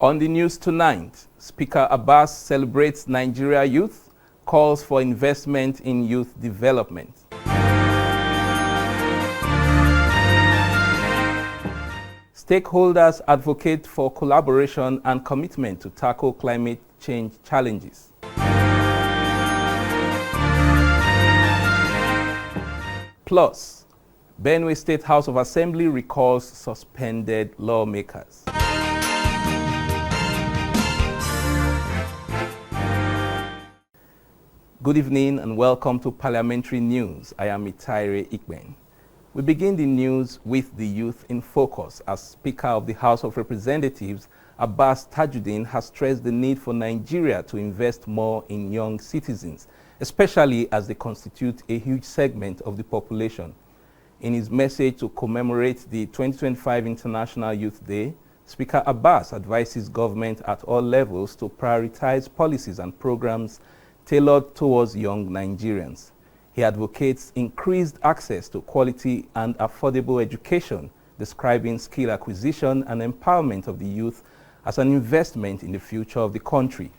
On the news tonight, Speaker Abbas celebrates Nigeria youth, calls for investment in youth development. Stakeholders advocate for collaboration and commitment to tackle climate change challenges. Plus, Benue State House of Assembly recalls suspended lawmakers. Good evening and welcome to Parliamentary News. I am Itaire Ikben. We begin the news with the youth in focus as Speaker of the House of Representatives, Abbas Tajuddin, has stressed the need for Nigeria to invest more in young citizens, especially as they constitute a huge segment of the population. In his message to commemorate the 2025 International Youth Day, Speaker Abbas advises government at all levels to prioritize policies and programs tailored towards young Nigerians. He advocates increased access to quality and affordable education, describing skill acquisition and empowerment of the youth as an investment in the future of the country.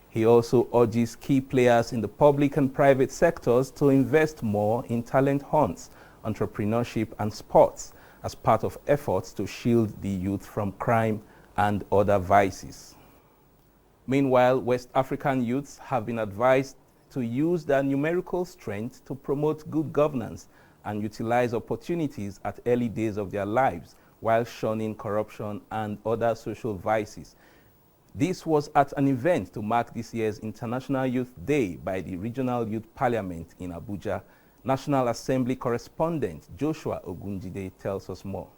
He also urges key players in the public and private sectors to invest more in talent hunts, entrepreneurship and sports as part of efforts to shield the youth from crime and other vices. Meanwhile, West African youths have been advised to use their numerical strength to promote good governance and utilize opportunities at early days of their lives while shunning corruption and other social vices. This was at an event to mark this year's International Youth Day by the Regional Youth Parliament in Abuja. National Assembly correspondent Joshua Ogunjide tells us more.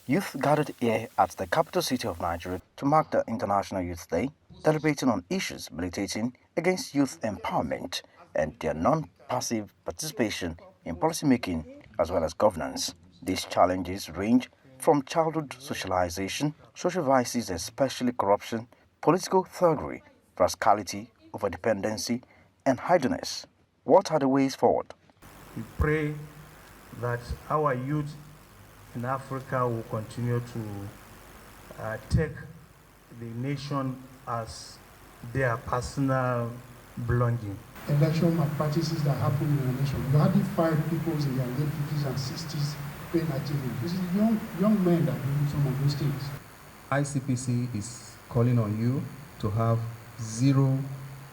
Youth gathered here at the capital city of Nigeria to mark the International Youth Day, deliberating on issues militating against youth empowerment and their non-passive participation in policymaking as well as governance. These challenges range from childhood socialization, social vices, especially corruption, political thuggery, rascality, overdependency, and idleness. What are the ways forward? We pray that our youth in Africa will continue to take the nation as their personal belonging. Election malpractices that happen in the nation. You hardly find people in their late 50s and 60s paying attention. This is young men that do some of those things. ICPC is calling on you to have zero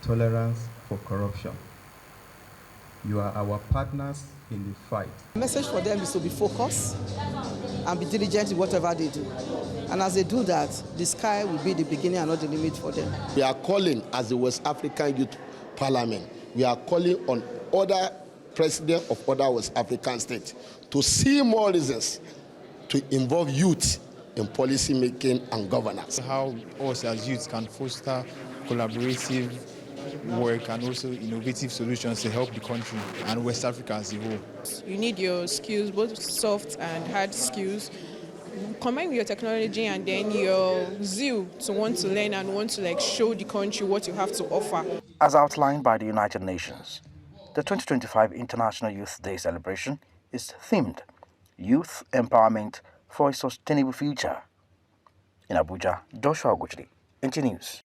tolerance for corruption. You are our partners in the fight. The message for them is to be focused and be diligent in whatever they do. And as they do that, the sky will be the beginning and not the limit for them. We are calling, as the West African Youth Parliament, we are calling on other presidents of other West African states to see more reasons to involve youth in policy making and governance. How us as youth can foster collaborative work and also innovative solutions to help the country and West Africa as a whole. You need your skills, both soft and hard skills, combined with your technology and then your zeal to want to learn and want to show the country what you have to offer. As outlined by the United Nations, the 2025 International Youth Day celebration is themed Youth Empowerment for a Sustainable Future. In Abuja, Joshua Ogunjide, NTA News.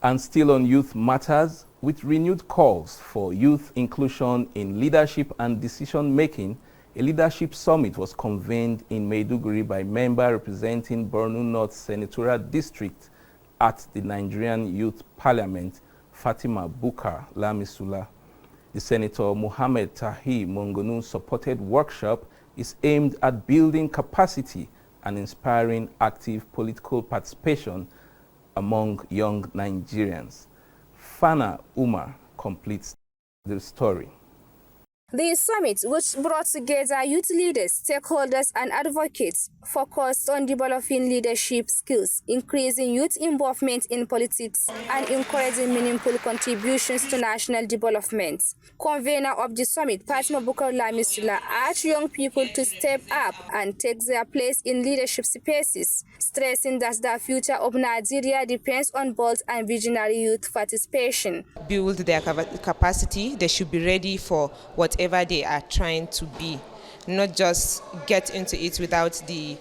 And still on youth matters, with renewed calls for youth inclusion in leadership and decision-making, a leadership summit was convened in Maiduguri by member representing Borno North Senatorial District at the Nigerian Youth Parliament, Fatima Bukar Lamisula. The Senator Mohammed Tahi Mongonu supported workshop is aimed at building capacity and inspiring active political participation among young Nigerians. Fana Umar completes the story. The summit, which brought together youth leaders, stakeholders, and advocates, focused on developing leadership skills, increasing youth involvement in politics, and encouraging meaningful contributions to national development. Convener of the summit, Fatima Bukar Lamisula, urged young people to step up and take their place in leadership spaces, stressing that the future of Nigeria depends on bold and visionary youth participation. Build their capacity, they should be ready for whatever they are trying to be, not just get into it without the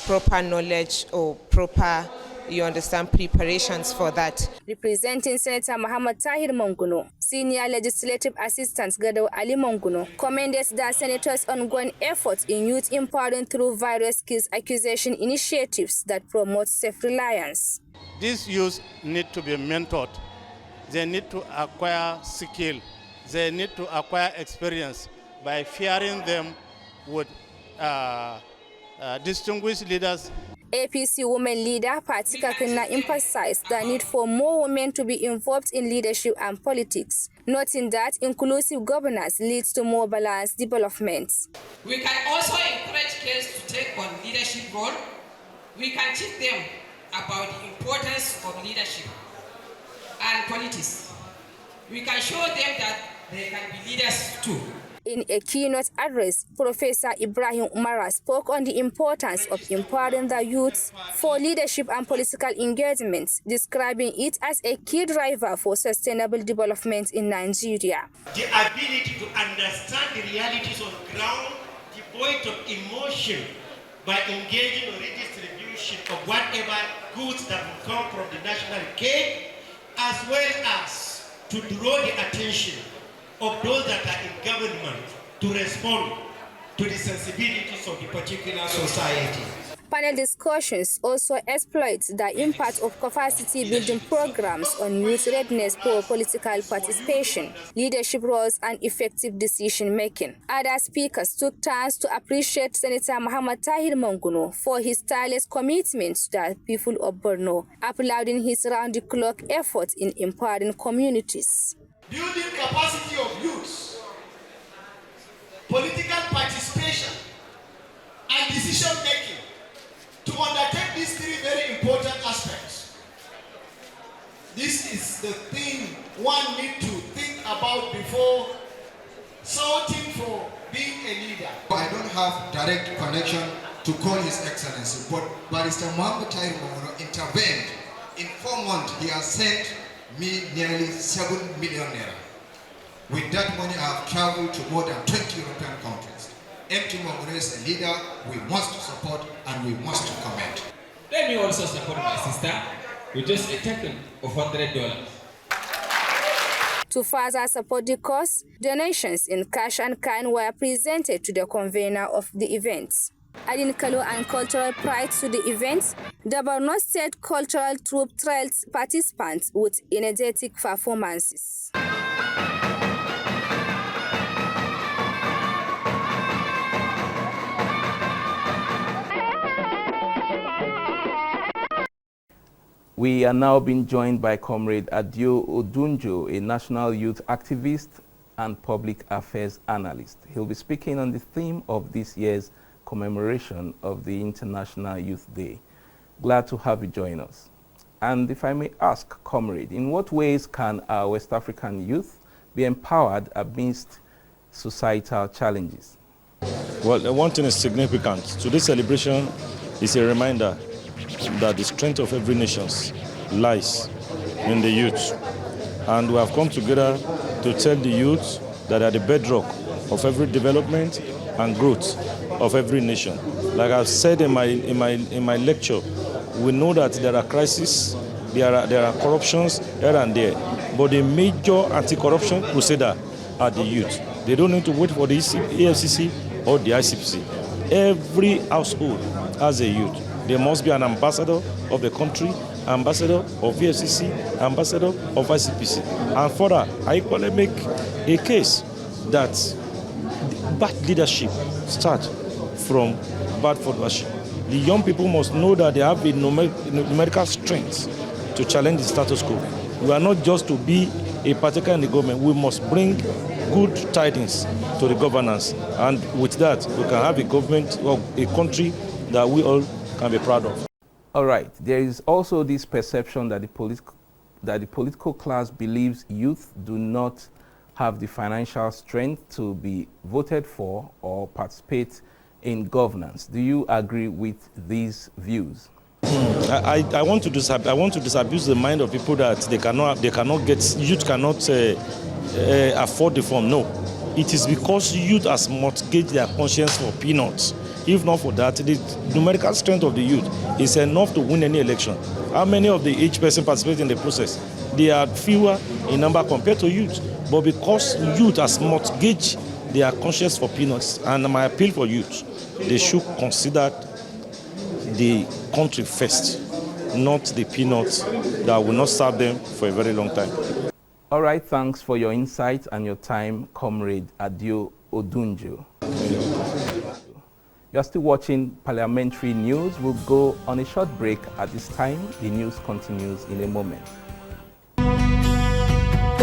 proper knowledge or proper you understand, preparations for that. Representing Senator Muhammad Tahir Manguno, Senior Legislative Assistant Gado Ali Manguno, commended the Senator's ongoing efforts in youth empowering through various skills acquisition initiatives that promote self-reliance. These youth need to be mentored. They need to acquire skill. They need to acquire experience by pairing them with distinguished leaders. APC women leader Pati Kakuna emphasized the need for more women to be involved in leadership and politics, noting that inclusive governance leads to more balanced development. We can also encourage girls to take on leadership role. We can teach them about the importance of leadership and politics. We can show them that they can be leaders too. In a keynote address, Professor Ibrahim Umara spoke on the importance of empowering the youth for leadership and political engagement, describing it as a key driver for sustainable development in Nigeria. The ability to understand the realities on the ground, devoid of emotion, by engaging in redistribution of whatever goods that will come from the national cake, as well as to draw the attention of those that are in government to respond to the sensibilities of the particular society. Panel discussions also exploit the impact of capacity building programs on youth readiness for political participation, leadership roles, and effective decision making. Other speakers took turns to appreciate Senator Muhammad Tahir Manguno for his tireless commitment to the people of Borno, applauding his round-the-clock efforts in empowering communities. Building capacity of youth, political participation, and decision making to undertake these three very important aspects. This is the thing one needs to think about before sorting for being a leader. I don't have direct connection to call His Excellency, but Barrister Muhammad Tahir Manguno intervened. In 4 months, he has sent me nearly 7 million naira. With that money, I have traveled to more than 20 European countries. MT Manguno is a leader we must support and we must commend. Let me also support my sister with just a token of $100. To further support the cause, donations in cash and kind were presented to the convener of the event. Adding color and cultural pride to the event, the Borno State Cultural Troupe thrilled participants with energetic performances. We are now being joined by Comrade Adio Odunjo, a national youth activist and public affairs analyst. He'll be speaking on the theme of this year's commemoration of the International Youth Day. Glad to have you join us. And if I may ask, Comrade, in what ways can our West African youth be empowered amidst societal challenges? Well, one thing is significant. Today's celebration is a reminder that the strength of every nation lies in the youth. And we have come together to tell the youth that they are the bedrock of every development and growth of every nation. Like I've said in my lecture, we know that there are crises, there are corruptions here and there, but the major anti-corruption crusader are the youth. They don't need to wait for the EFCC or the ICPC. Every household has a youth. There must be an ambassador of the country, ambassador of EFCC, ambassador of ICPC. And further, I equally make a case that bad leadership starts from bad followership. The young people must know that they have a numerical strength to challenge the status quo. We are not just to be a partaker in the government. We must bring good tidings to the governance. And with that, we can have a government or a country that we all can be proud of. All right. There is also this perception that the political class believes youth do not have the financial strength to be voted for or participate in governance. Do you agree with these views? I want to disabuse the mind of people that youth cannot afford the form. No, it is because youth has mortgaged their conscience for peanuts If not for that, the numerical strength of the youth is enough to win any election. How many of each person participating in the process? They are fewer in number compared to youth. But because youth has mortgaged their conscience for peanuts, and my appeal for youth, they should consider the country first, not the peanuts that will not serve them for a very long time. All right, thanks for your insight and your time, Comrade Adio Odunjo. You are still watching Parliamentary News. We'll go on a short break at this time. The news continues in a moment.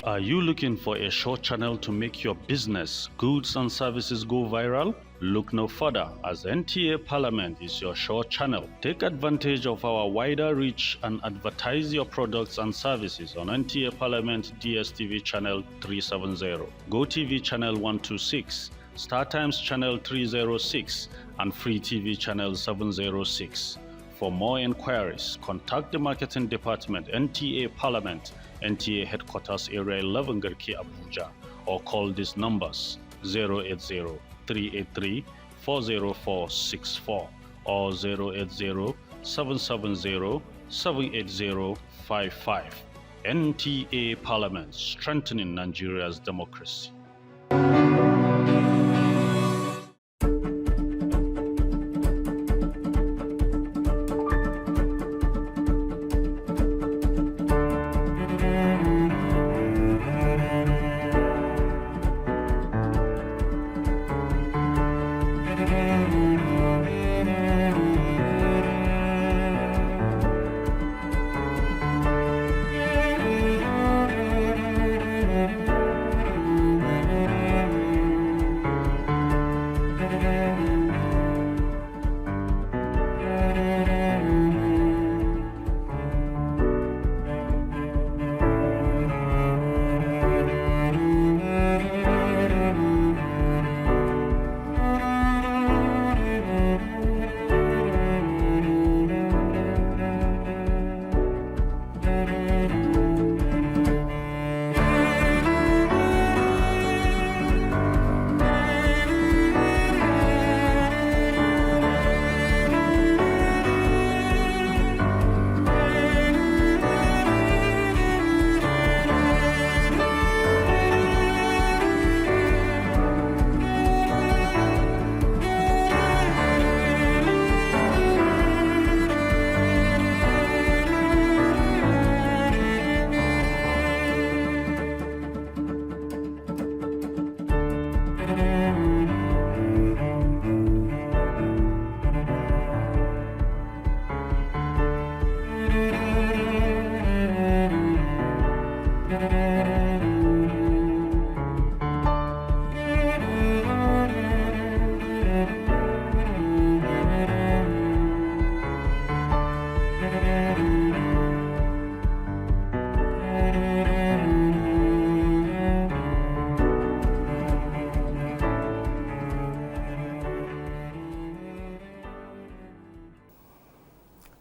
Are you looking for a short channel to make your business, goods and services go viral? Look no further, as NTA Parliament is your short channel. Take advantage of our wider reach and advertise your products and services on NTA Parliament DSTV channel 370, GoTV channel 126, StarTimes channel 306, and Free TV channel 706. For more inquiries, contact the Marketing Department, NTA Parliament, NTA Headquarters Area 11 Garki Abuja, or call these numbers 080-383-40464 or 080-770-78055. NTA Parliament, strengthening Nigeria's democracy.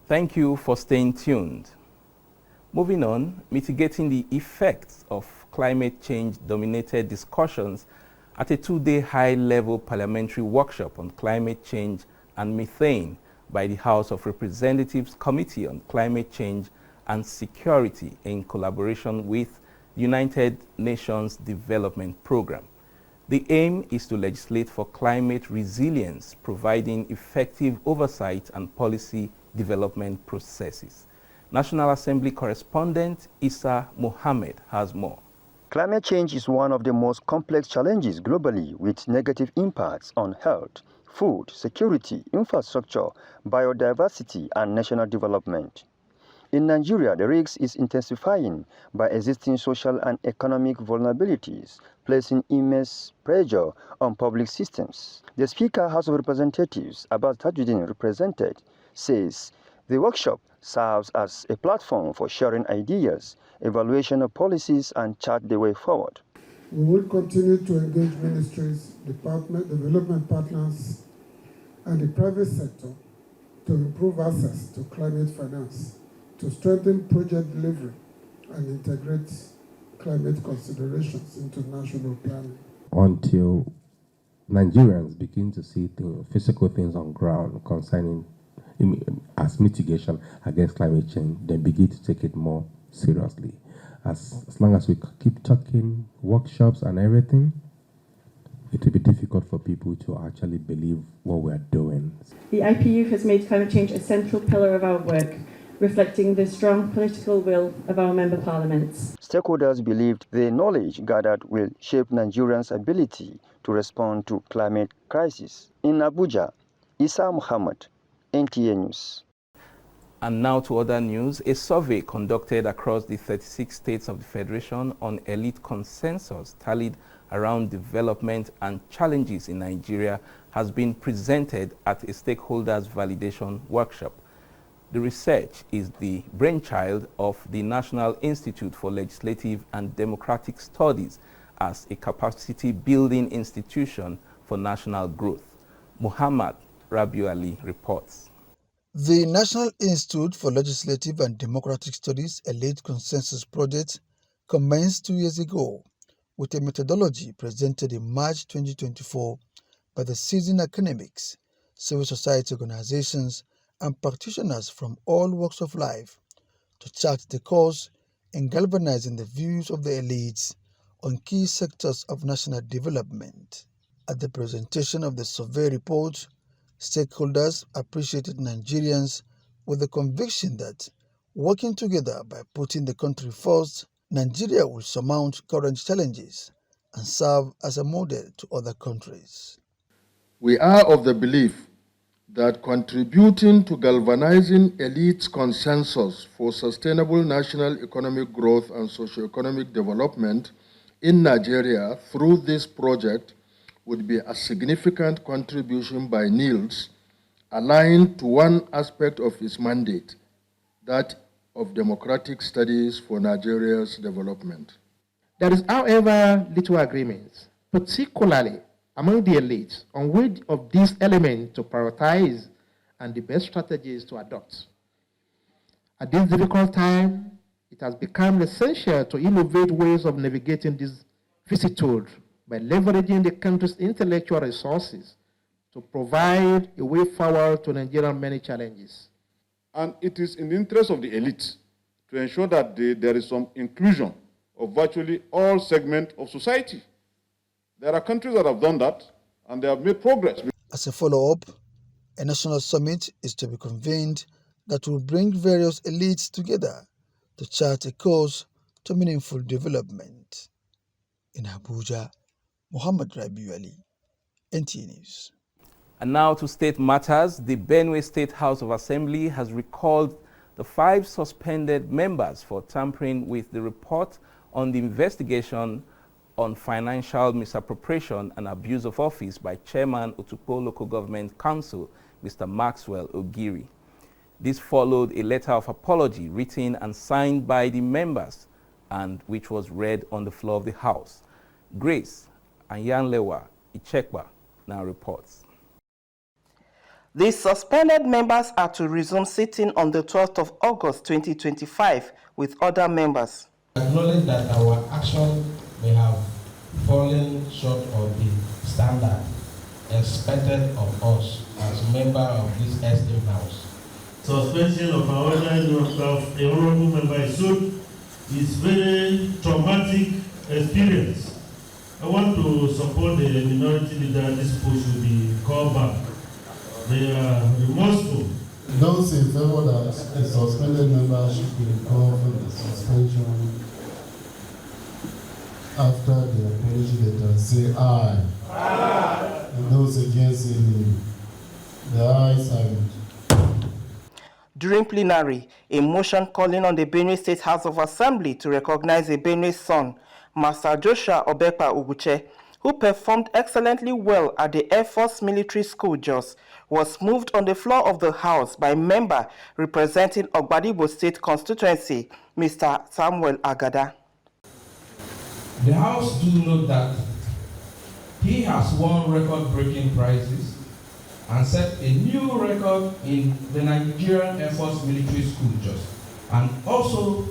Thank you for staying tuned. Moving on, mitigating the effects of climate change dominated discussions at a two-day high-level parliamentary workshop on climate change and methane by the House of Representatives Committee on Climate Change and Security in collaboration with United Nations Development Programme. The aim is to legislate for climate resilience, providing effective oversight and policy development processes. National Assembly correspondent Issa Mohammed has more. Climate change is one of the most complex challenges globally, with negative impacts on health, food security, infrastructure, biodiversity, and national development. In Nigeria, the risk is intensifying by existing social and economic vulnerabilities, placing immense pressure on public systems. The Speaker, House of Representatives, Abbas Tajuddin, represented, says the workshop serves as a platform for sharing ideas, evaluation of policies, and chart the way forward. We will continue to engage ministries, department, development partners, and the private sector to improve access to climate finance, to strengthen project delivery, and integrate climate considerations into national planning. Until Nigerians begin to see physical things on ground concerning as mitigation against climate change, then begin to take it more seriously. As long as we keep talking workshops and everything, it will be difficult for people to actually believe what we are doing. The IPU has made climate change a central pillar of our work, reflecting the strong political will of our member parliaments. Stakeholders believed the knowledge gathered will shape Nigerians' ability to respond to climate crisis. In Abuja, Isa Muhammad, NTA News. And now to other news. A survey conducted across the 36 states of the Federation on elite consensus tallied around development and challenges in Nigeria has been presented at a stakeholders validation workshop. The research is the brainchild of the National Institute for Legislative and Democratic Studies as a capacity-building institution for national growth. Muhammad Rabiu Ali reports. The National Institute for Legislative and Democratic Studies Elite Consensus Project commenced 2 years ago with a methodology presented in March 2024 by the seasoned academics, civil society organizations, and practitioners from all walks of life to chart the course in galvanizing the views of the elites on key sectors of national development. At the presentation of the survey report, stakeholders appreciated Nigerians with the conviction that, working together by putting the country first, Nigeria will surmount current challenges and serve as a model to other countries. We are of the belief that contributing to galvanizing elite consensus for sustainable national economic growth and socio-economic development in Nigeria through this project would be a significant contribution by NILS aligned to one aspect of its mandate, that of democratic studies for Nigeria's development. There is, however, little agreement, particularly among the elites, on which of these elements to prioritize and the best strategies to adopt. At this difficult time, it has become essential to innovate ways of navigating this vicissitude by leveraging the country's intellectual resources to provide a way forward to Nigeria's many challenges. And it is in the interest of the elite to ensure that there is some inclusion of virtually all segments of society. There are countries that have done that, and they have made progress. As a follow-up, a national summit is to be convened that will bring various elites together to chart a course to meaningful development. In Abuja, Muhammad Rabiu Ali, NTA News. And now to state matters. The Benue State House of Assembly has recalled the 5 suspended members for tampering with the report on the investigation on financial misappropriation and abuse of office by Chairman Otukpo Local Government Council, Mr. Maxwell Ogiri. This followed a letter of apology written and signed by the members and which was read on the floor of the House. Grace Anyanlewa Ichekwa now reports. The suspended members are to resume sitting on the 12th of August 2025 with other members. Acknowledge that our action may have fallen short of the standard expected of us as member of this esteemed house. Suspension of our honorable member is very traumatic experience. I want to support the minority leader. This push will be called back. They are remorseful. Those in favor that a suspended member should be recalled from the suspension after the apology letter say aye. Aye. And those against say no. The ayes have it. During plenary, a motion calling on the Benue State House of Assembly to recognize a Benue son, Master Joshua Obekpa Uguche, who performed excellently well at the Air Force Military School, Jos, was moved on the floor of the House by member representing Ogbadibo State Constituency, Mr. Samuel Agada. The House do note that he has won record-breaking prizes and set a new record in the Nigerian Air Force Military School, Jos, and also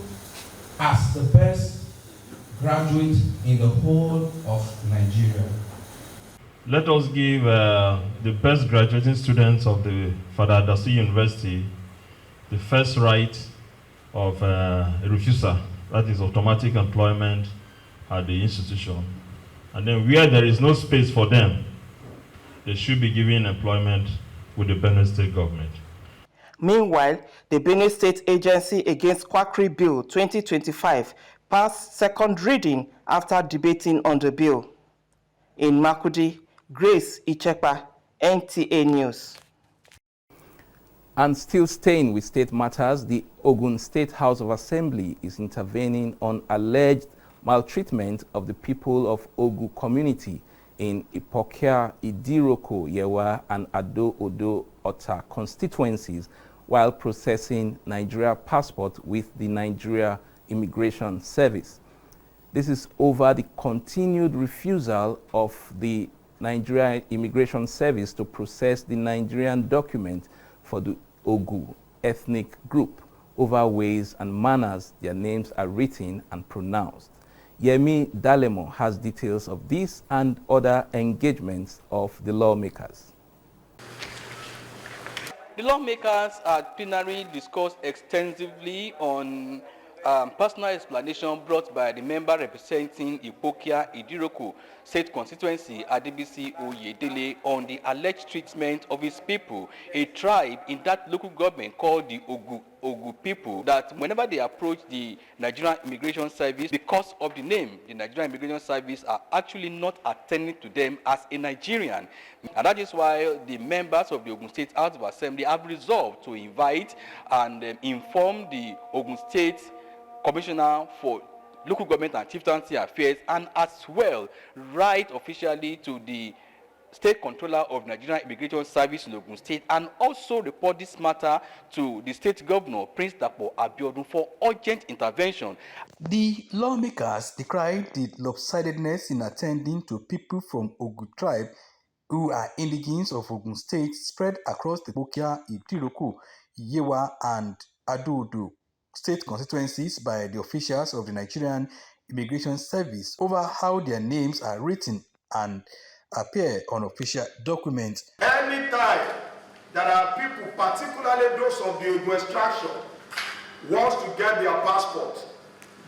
as the best graduate in the whole of Nigeria. let us give the best graduating students of the Father Adasu University the first right of refusal, that is automatic employment at the institution. And then where there is no space for them, they should be given employment with the Benue State government. Meanwhile, the Benue State Agency Against Quackery Bill 2025 passed second reading after debating on the bill. In Makudi, Grace Ichepa, NTA News. And still staying with state matters, the Ogun State House of Assembly is intervening on alleged maltreatment of the people of Ogu community in Ipokia, Idiroko, Yewa, and Ado Odo Ota constituencies while processing Nigeria passport with the Nigeria Immigration Service. This is over the continued refusal of the Nigeria Immigration Service to process the Nigerian document for the Ogu ethnic group over ways and manners their names are written and pronounced. Yemi Dalemo has details of this and other engagements of the lawmakers. The lawmakers at plenary discussed extensively on personal explanation brought by the member representing Ipokia Idiroko State Constituency, Adebisi Oyedele, on the alleged treatment of his people, a tribe in that local government called the Ogu people, that whenever they approach the Nigerian Immigration Service, because of the name, the Nigerian Immigration Service are actually not attending to them as a Nigerian. And that is why the members of the Ogun State House of Assembly have resolved to invite and inform the Ogun State Commissioner for Local Government and Chieftaincy Affairs, and as well write officially to the State Controller of Nigerian Immigration Service in Ogun State, and also report this matter to the State Governor, Prince Dapo Abiodun, for urgent intervention. The lawmakers decried the lopsidedness in attending to people from Ogu tribe who are indigenes of Ogun State spread across the Bokia, Idiroko, Yewa, and Adodo state constituencies by the officials of the Nigerian Immigration Service over how their names are written and appear on official documents. Anytime there are people, particularly those of the Ogun extraction, wants to get their passport,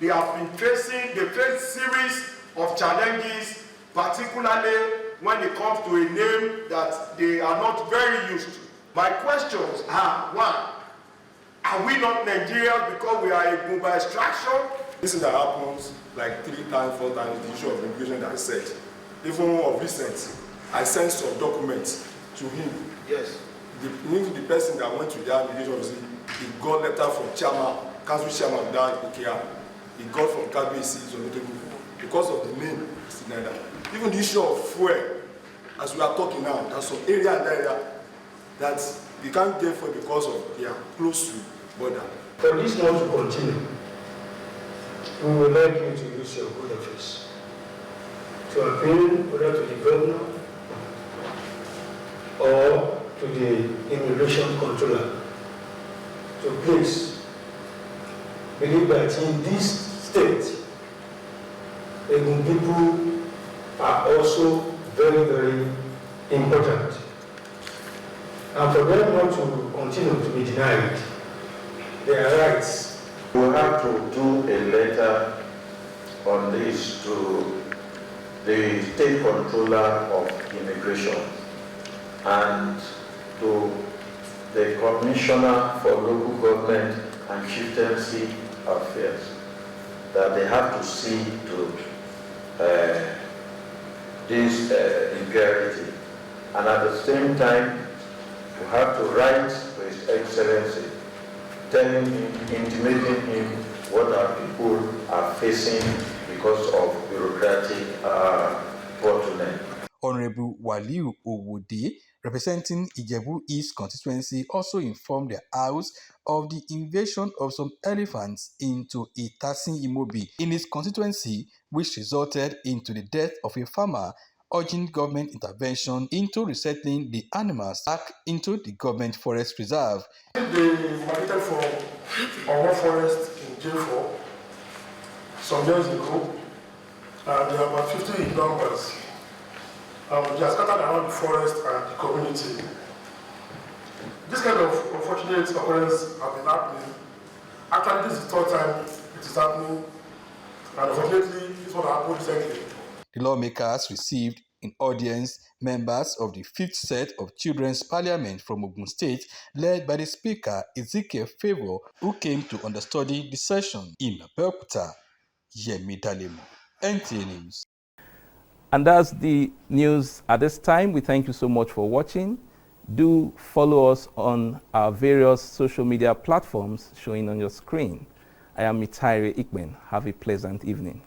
they have been facing the first series of challenges, particularly when it comes to a name that they are not very used to. My questions are, one, are we not Nigerians because we are a global extraction? This is that happens like 3 times, 4 times, the issue of immigration that I said. Even of recent, I sent some documents to him. Yes. The person that went to the immigration, he got letter from chairman, council chairman down in Ikea. He got from KBC, because of the name, even the issue of fuel, as we are talking now, there's some area and area that they can't get fuel because of they are close to border. For this not to continue, we would like you to use your good office to appeal whether to the governor or to the immigration controller to please believe that in this state, Ogun people are also very, very important. And for them not to continue to be denied their rights. We have to do a letter on this to the State Controller of Immigration and to the Commissioner for Local Government and Chieftaincy Affairs, that they have to see to this impurity. And at the same time, we have to write to His Excellency, telling him, intimating him what our people are facing because of bureaucratic bottleneck. Honorable Waliu Owode, representing Ijebu East constituency, also informed the House of the invasion of some elephants into Itasin Imobi in his constituency, which resulted into the death of a farmer, urging government intervention into resettling the animals back into the government forest reserve. They migrated from our forest in J4 some years ago, and there are about 50 in numbers. They are scattered around the forest and the community. This kind of unfortunate occurrence have been happening. Actually, this is the third time it is happening, and unfortunately, this one happened recently. The lawmakers received in audience members of the 5th set of Children's Parliament from Ogun State, led by the Speaker Ezekiel Favour, who came to understudy the session. In Abuja, Yemi Dalemo, NTA News. And that's the news at this time. We thank you so much for watching. Do follow us on our various social media platforms showing on your screen. I am Mitaire Ikben. Have a pleasant evening.